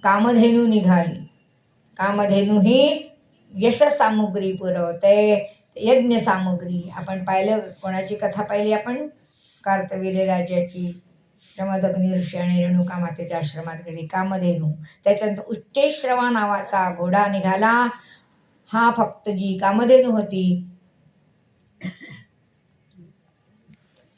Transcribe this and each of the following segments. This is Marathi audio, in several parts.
कामधेनू निघाली. कामधेनू ही यश सामुग्री पुरवते, यज्ञ सामुग्री. आपण पाहिलं, कोणाची कथा पाहिली आपण? कार्तवीर्य राजाची. जमदग्नी ऋषी आणि रेणुका मातेच्या आश्रमात गेली कामधेनू. त्याच्यानंतर उच्चैश्रवा नावाचा घोडा निघाला. हा फक्त जी कामधेनू होती,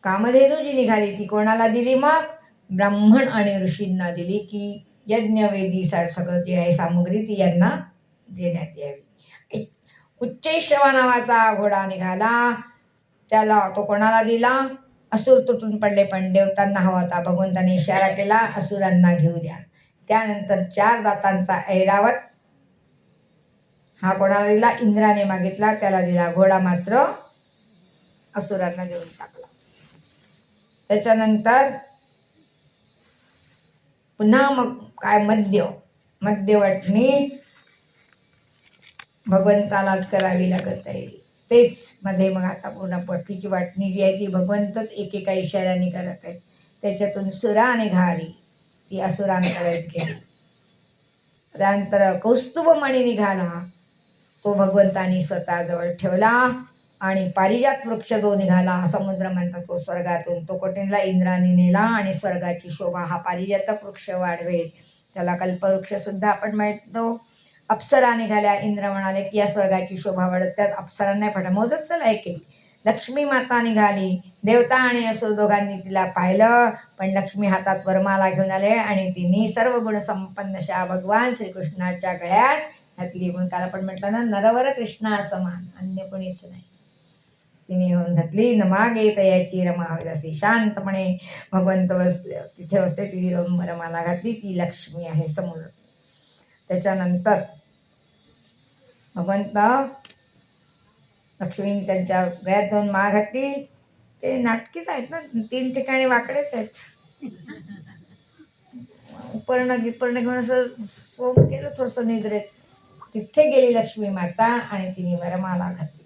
कामधेनू जी निघाली ती कोणाला दिली? मग ब्राह्मण आणि ऋषींना दिली, की यज्ञवेदी सगळं जे आहे सामुग्री ती यांना देण्यात यावी. उच्चैश्रवा नावाचा घोडा निघाला, त्याला तो कोणाला दिला? असुर तुटून पडले, पण देवतांना हवा होता. भगवंताने इशारा केला, असुरांना घेऊ द्या. त्यानंतर 4 दातांचा ऐरावत हा कोणाला दिला? इंद्राने मागितला, त्याला दिला. घोडा मात्र असुरांना देऊन टाकला. त्याच्यानंतर पुन्हा मग काय? मध्यवाटणी भगवंतालाच करावी लागत आहे. तेच मध्ये मग आता पुन्हा बाकीची वाटणी जी आहे ती भगवंतच एकेका इशाऱ्याने करत आहेत. त्याच्यातून सुरा निघाली, ती असुरांकडेच गेली. त्यानंतर कौस्तुभमणी निघाला, तो भगवंतानी स्वतःजवळ ठेवला. आणि पारिजात वृक्ष जो निघाला, समुद्र म्हणतात तो स्वर्गातून, तो कोटेला इंद्राने नेला. आणि स्वर्गाची शोभा हा पारिजातक वृक्ष वाढवेल. त्याला कल्पवृक्ष सुद्धा आपण म्हणतो. अप्सरा निघाल्या. इंद्र म्हणाले की या स्वर्गाची शोभा वाढत, त्यात अप्सरांना फाटा मोजत चला एक एक. लक्ष्मी माता निघाली. देवता आणि असुर दोघांनी तिला पाहिलं, पण लक्ष्मी हातात वरमाला घेऊन आले आणि तिने सर्व गुण संपन्न अशा भगवान श्रीकृष्णाच्या गळ्यात घातली. म्हणून काल आपण म्हटलं ना, नरवर कृष्णा समान अन्य कोणीच नाही. तिने येऊन घातली. नमागे तयाची रमा अशी शांतपणे भगवंत बसले, तिथे बसते. तिने जाऊन रमाला घातली. ती लक्ष्मी आहे समोर. त्याच्यानंतर भगवंत लक्ष्मीने त्यांच्या गळ्यात जाऊन माळ घातली. ते नाटकीच आहेत ना, 3 ठिकाणी वाकडेच आहेत. उपर्ण गिपर्ण घेऊन असं सोम केलं थोडंसं निद्रेच. तिथे गेली लक्ष्मी माता आणि तिने वरमाला घातली,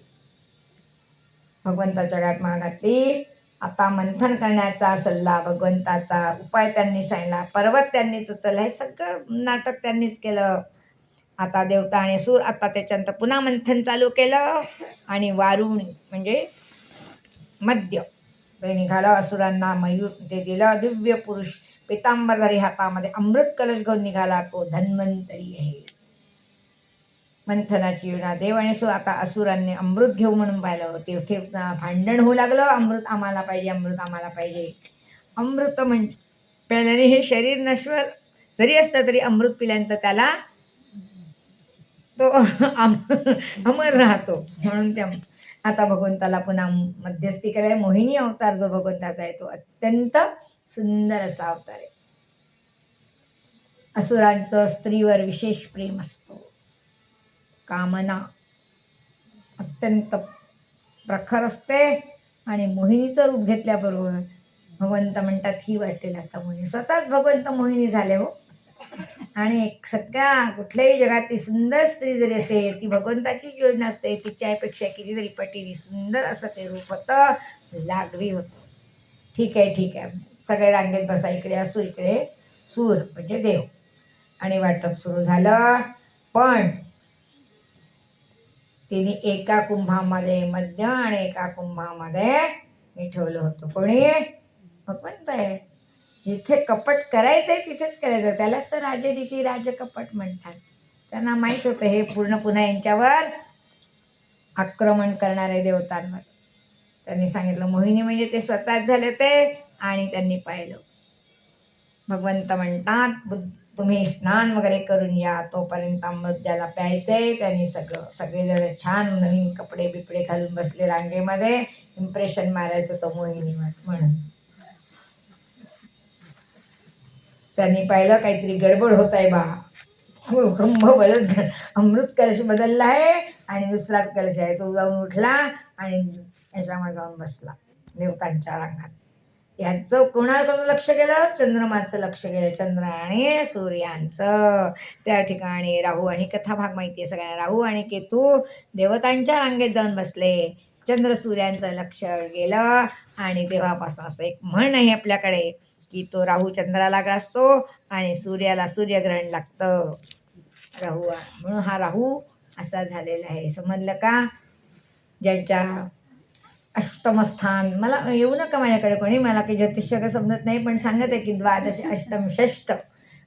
भगवंताच्या गळ्यात माळ घातली. आता मंथन करण्याचा सल्ला भगवंताचा, उपाय त्यांनी सांगितला, पर्वत त्यांनीच उचलला, हे सगळं नाटक त्यांनीच केलं. आता देवता आणि सूर, आता त्याच्यानंतर पुन्हा मंथन चालू केलं. आणि वारुणी म्हणजे मध्य निघालं. असुरांना मयूर ते दिलं. दिव्य पुरुष पितांबरधारी हातामध्ये अमृत कलश घेऊन निघाला, तो धन्वंतरी आहे. मंथनाची योजना. देव आणि सूर आता असुरांनी अमृत घेऊ म्हणून पाहिलं. तिथे भांडण होऊ लागलं, अमृत आम्हाला पाहिजे, अमृत आम्हाला पाहिजे. अमृत म्हणजे प्याल्याने हे शरीर नश्वर जरी असलं तरी अमृत पिल्यानंतर त्याला तो अमर राहतो. म्हणून त्या आता भगवंताला पुन्हा मध्यस्थी करायला. मोहिनी अवतार जो भगवंताचा आहे तो अत्यंत सुंदर असा अवतार आहे. असुरांचं स्त्रीवर विशेष प्रेम असतो. कामना अत्यंत प्रखर असते. आणि मोहिनीचं रूप घेतल्याबरोबर भगवंत म्हणतात ही वाटेल आता मोहिनी. स्वतःच भगवंत मोहिनी झाले हो. आणि सगळ्या कुठल्याही जगातली सुंदर स्त्री जरी असेल, ती भगवंताचीच योजना असते. तिच्यापेक्षा कितीतरी पटीने सुंदर असं ते रूप होतं, लागवी होतं. ठीक आहे, ठीक आहे, सगळे रांगेत बसा. इकडे असू, इकडे सूर म्हणजे देव. आणि वाटप सुरू झालं. पण तिने एका कुंभामध्ये मध्य आणि एका कुंभामध्ये हे ठेवलं होतं. कोणी? भगवंत आहे. जिथे कपट करायचंय तिथेच करायचं. त्यालाच तर राजनीती राजकपट म्हणतात. त्यांना माहीत होतं हे पूर्ण पुन्हा यांच्यावर आक्रमण करणारे देवतांवर. त्यांनी सांगितलं मोहिनी म्हणजे ते स्वतःच झाले ते. आणि त्यांनी पाहिलं. भगवंत म्हणतात तुम्ही स्नान वगैरे करून या, तोपर्यंत अमृत ज्याला प्यायचंय त्यांनी सगळेजण छान नवीन कपडे बिपडे घालून बसले रांगेमध्ये. इम्प्रेशन मारायचं तो मोहिनी म्हणून. त्यांनी पाहिलं काहीतरी गडबड होत आहे बा. कुंभ अमृत कलश बदलला आहे आणि दुसराच कलश आहे. तो जाऊन उठला आणि याच्यामध्ये जाऊन बसला देवतांच्या रांगात. याचं कोणाकडून लक्ष गेलं? चंद्रमाचं लक्ष गेलं. चंद्र आणि सूर्यांचं. त्या ठिकाणी राहू आणि कथा भाग माहिती आहे सगळ्यांना. राहू आणि केतू देवतांच्या रांगेत जाऊन बसले. चंद्र सूर्यांचं लक्ष गेलं. आणि तेव्हापासून असं एक म्हण आहे आपल्याकडे की तो राहू चंद्राला ग्रासतो आणि सूर्याला सूर्यग्रहण लागतं. राहू म्हणून हा राहू असा झालेला आहे. समजलं का? ज्यांच्या अष्टमस्थान, मला येऊ नका माझ्याकडे कोणी, मला काही ज्योतिष वगैरे समजत नाही, पण सांगत आहे की द्वादश अष्टम षष्ठ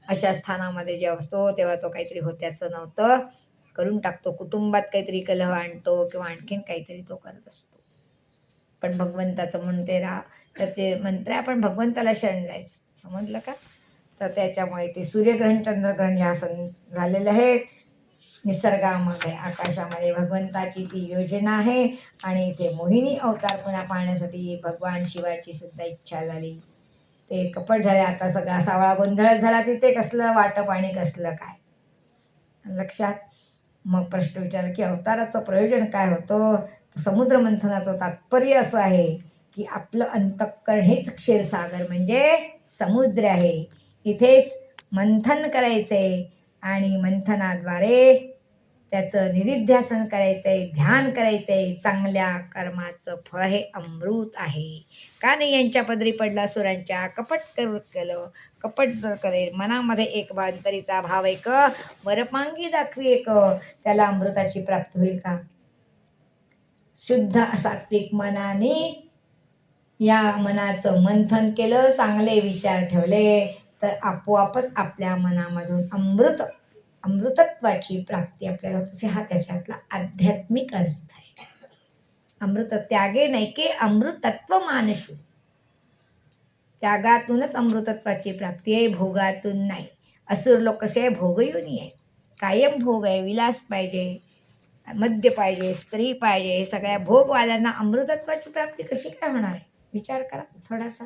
अशा स्थानामध्ये जेव्हा असतो तेव्हा तो काहीतरी होत्याचं नव्हतं करून टाकतो. कुटुंबात काहीतरी कलह आणतो किंवा आणखीन काहीतरी तो करत असतो. पण भगवंताचं म्हणते त्याचे मंत्र आपण भगवंताला शरण जायचं. समजलं का? तर त्याच्यामुळे ते सूर्यग्रहण चंद्रग्रहण ह्या झालेले आहेत. निसर्गामध्ये आकाशामध्ये भगवंताची ती योजना आहे. आणि इथे मोहिनी अवतार पुन्हा पाहण्यासाठी भगवान शिवाची सुद्धा इच्छा झाली. ते कपट झाले. आता सगळा सावळा गोंधळच झाला. तिथे कसलं वाटप आणि कसलं काय लक्षात. मग प्रश्न विचारला की अवताराचं प्रयोजन काय होतं? समुद्र मंथनाचं तात्पर्य असं आहे की आपलं अंतःकरण हेच क्षीरसागर म्हणजे समुद्र आहे. इथेच मंथन करायचंय आणि मंथनाद्वारे त्याचं निधिध्यासन करायचंय, ध्यान करायचंय. चांगल्या कर्माचं फळ हे अमृत आहे. का नाही यांच्या पदरी पडला सुरांच्या? कपट केलं. कपट जर करेल, मनामध्ये एक भांतरीचा भाव एक, वरपांगी दाखवी एक, त्याला अमृताची प्राप्ती होईल का? शुद्ध सात्विक मनाने या मनाचं मंथन केलं, चांगले विचार ठेवले तर आपोआपच आपल्या मनामधून अमृतत्वाची प्राप्ती आपल्याला होते. हा त्याच्यातला आध्यात्मिक अर्थ आहे. अमृत त्यागे नैके अमृतत्व मानशू. त्यागातूनच अमृतत्वाची प्राप्ती आहे, भोगातून नाही. असुर लोक कसे भोगयोनी आहे, कायम भोग आहे, विलास पाहिजे, मद्य पाहिजे, स्त्री पाहिजे. सगळ्या भोगवाल्यांना अमृतत्वाची प्राप्ती कशी काय होणार आहे? विचार करा थोडासा.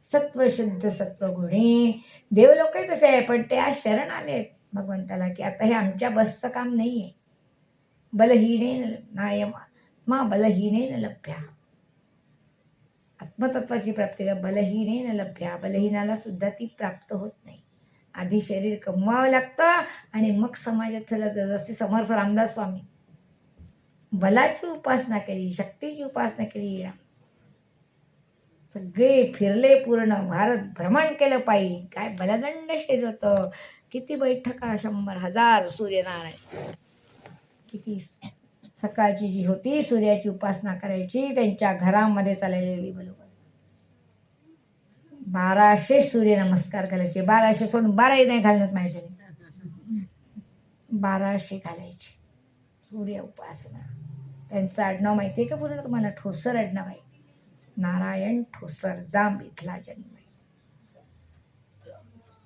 सत्वशुद्ध सत्वगुणी देव लोक तसे आहे, पण ते आज शरण आलेत भगवंताला की आता हे आमच्या बसचं काम नाही आहे. बलहीने नायमा बलहीने लभ्या. आत्मतत्वाची प्राप्ती बलहीने लभ्या. बलहीनाला सुद्धा ती प्राप्त होत नाही. आधी शरीर कमवावं लागतं आणि मग समाजात ठेवलं. जसे समर्थ रामदास स्वामी बलाची उपासना केली, शक्तीची उपासना केली. सगळे फिरले, पूर्ण भारत भ्रमण केलं पायी. काय बलदंड शरीर होतं. किती बैठका, 100,000 सूर्यनारायण. किती सकाळची जी होती सूर्याची उपासना करायची, त्यांच्या घरामध्ये चाललेली बरोबर 1200 सूर्यनमस्कार घालायचे. 1200 सोडून 12 नाही घालत माझ्याने, 1200 घालायचे सूर्य उपासना. त्यांचं आडनाव माहिती आहे का पूर्ण तुम्हाला? ठोसर आडनाव आहे. नारायण ठोसर, जांब इथला जन्म आहे.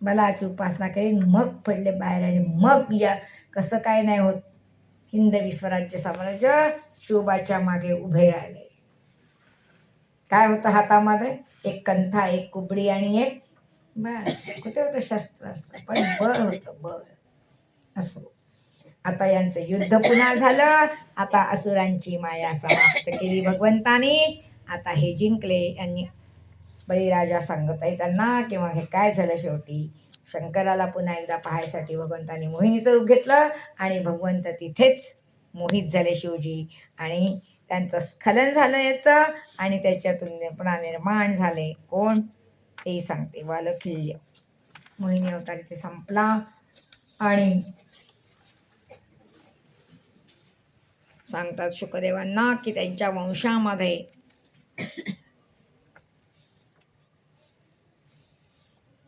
बलाची उपासना केली, मग पडले बाहेर. आणि मग या कसं काय नाही होत, हिंद विश्वराज्य साम्राज्य शिवबाच्या मागे उभे राहिले. काय होतं हातामध्ये? एक कंथा, एक कुबडी आणि एक बस. कुठे होतं शस्त्र असतं, पण बळ होतं, बळ. असो, आता यांचं युद्ध पुन्हा झालं. आता असुरांची माया समाप्त केली भगवंतानी. आता हे जिंकले. यांनी बळीराजा सांगत आहे त्यांना किंवा हे काय झालं, शेवटी शंकराला पुन्हा एकदा पाहायसाठी भगवंतानी मोहिनीचं रूप घेतलं आणि भगवंत तिथेच मोहित झाले शिवजी. आणि त्यांचं स्खलन झालं याचं, आणि त्याच्यातून पुन्हा निर्माण झाले कोण ते सांगते. वालखिल्य मोहिनी अवतार इथे संपला. आणि सांगतात शुकदेवांना की त्यांच्या वंशामध्ये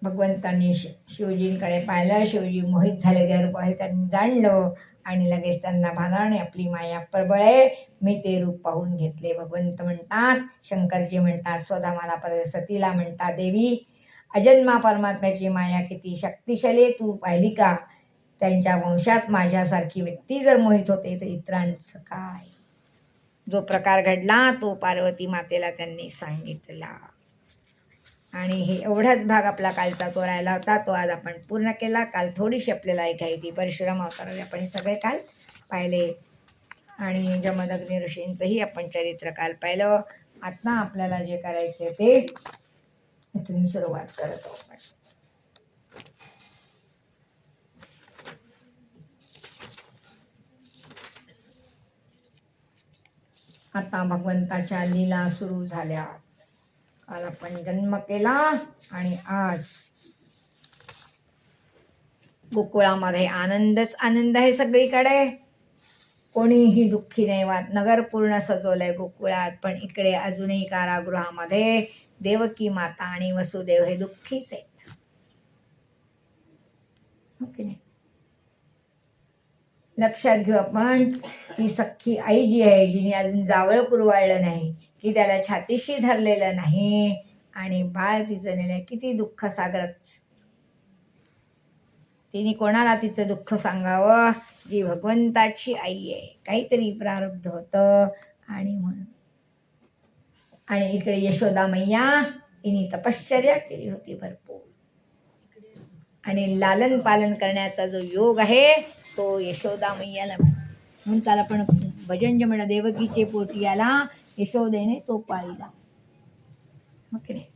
भगवंतांनी शिवजींकडे पाहिलं. शिवजी मोहित झाले त्या रूपाने, त्यांनी जाणलं आणि लगेच त्यांना भानाने आपली माया प्रबळ आहे, मी ते रूप पाहून घेतले. भगवंत म्हणतात, शंकरजी म्हणतात, स्वतः मला परत सतीला म्हणतात, देवी अजन्मा परमात्म्याची माया किती शक्तिशाली तू पाहिली का? त्यांच्या वंशात माझ्यासारखी व्यक्ती जर मोहित होते तर इतरांचं काय? जो प्रकार घडला तो पार्वती मातेला त्यांनी सांगितला. आणि हे एवढाच भाग आपला कालचा तो राहिला होता, तो आज आपण पूर्ण केला. काल थोडीशी आपल्याला ऐकायची परशुराम अवताराचे आपण सगळे काल पाहिले. आणि जमदग्नी ऋषींचंही आपण चरित्र काल पाहिलं. आता आपल्याला जे करायचे ते इथून सुरुवात करत आहोत. आता भगवंताच्या लीला सुरू झाल्या. काल आपण जन्म केला आणि आज गोकुळामध्ये आनंदच आनंद आहे सगळीकडे. कोणीही दुःखी नाही. नगर पूर्ण सजवलंय गोकुळात, पण इकडे अजूनही कारागृहामध्ये देवकी माता आणि वसुदेव हे दुःखीच आहेत. हो की नाही? लक्षात घेऊ आपण की सख्खी आई जी आहे, जिने अजून जावळ कुरवाळलं नाही, की त्याला छातीशी धरलेलं नाही आणि बाळ तिचं नेलं, किती दुःख सागरात. तिने कोणाला तिचं दुःख सांगावं? जी भगवंताची आई आहे. काहीतरी प्रारब्ध होतं आणि म्हणून. आणि इकडे यशोदा मैया तिने तपश्चर्या केली होती भरपूर, आणि लालन पालन करण्याचा जो योग आहे तो यशोदा मैयाला म्हणून त्याला पण भजन जे म्हणा, देवकीचे पोटी याला यशोदेने तो पाळिला. ओके.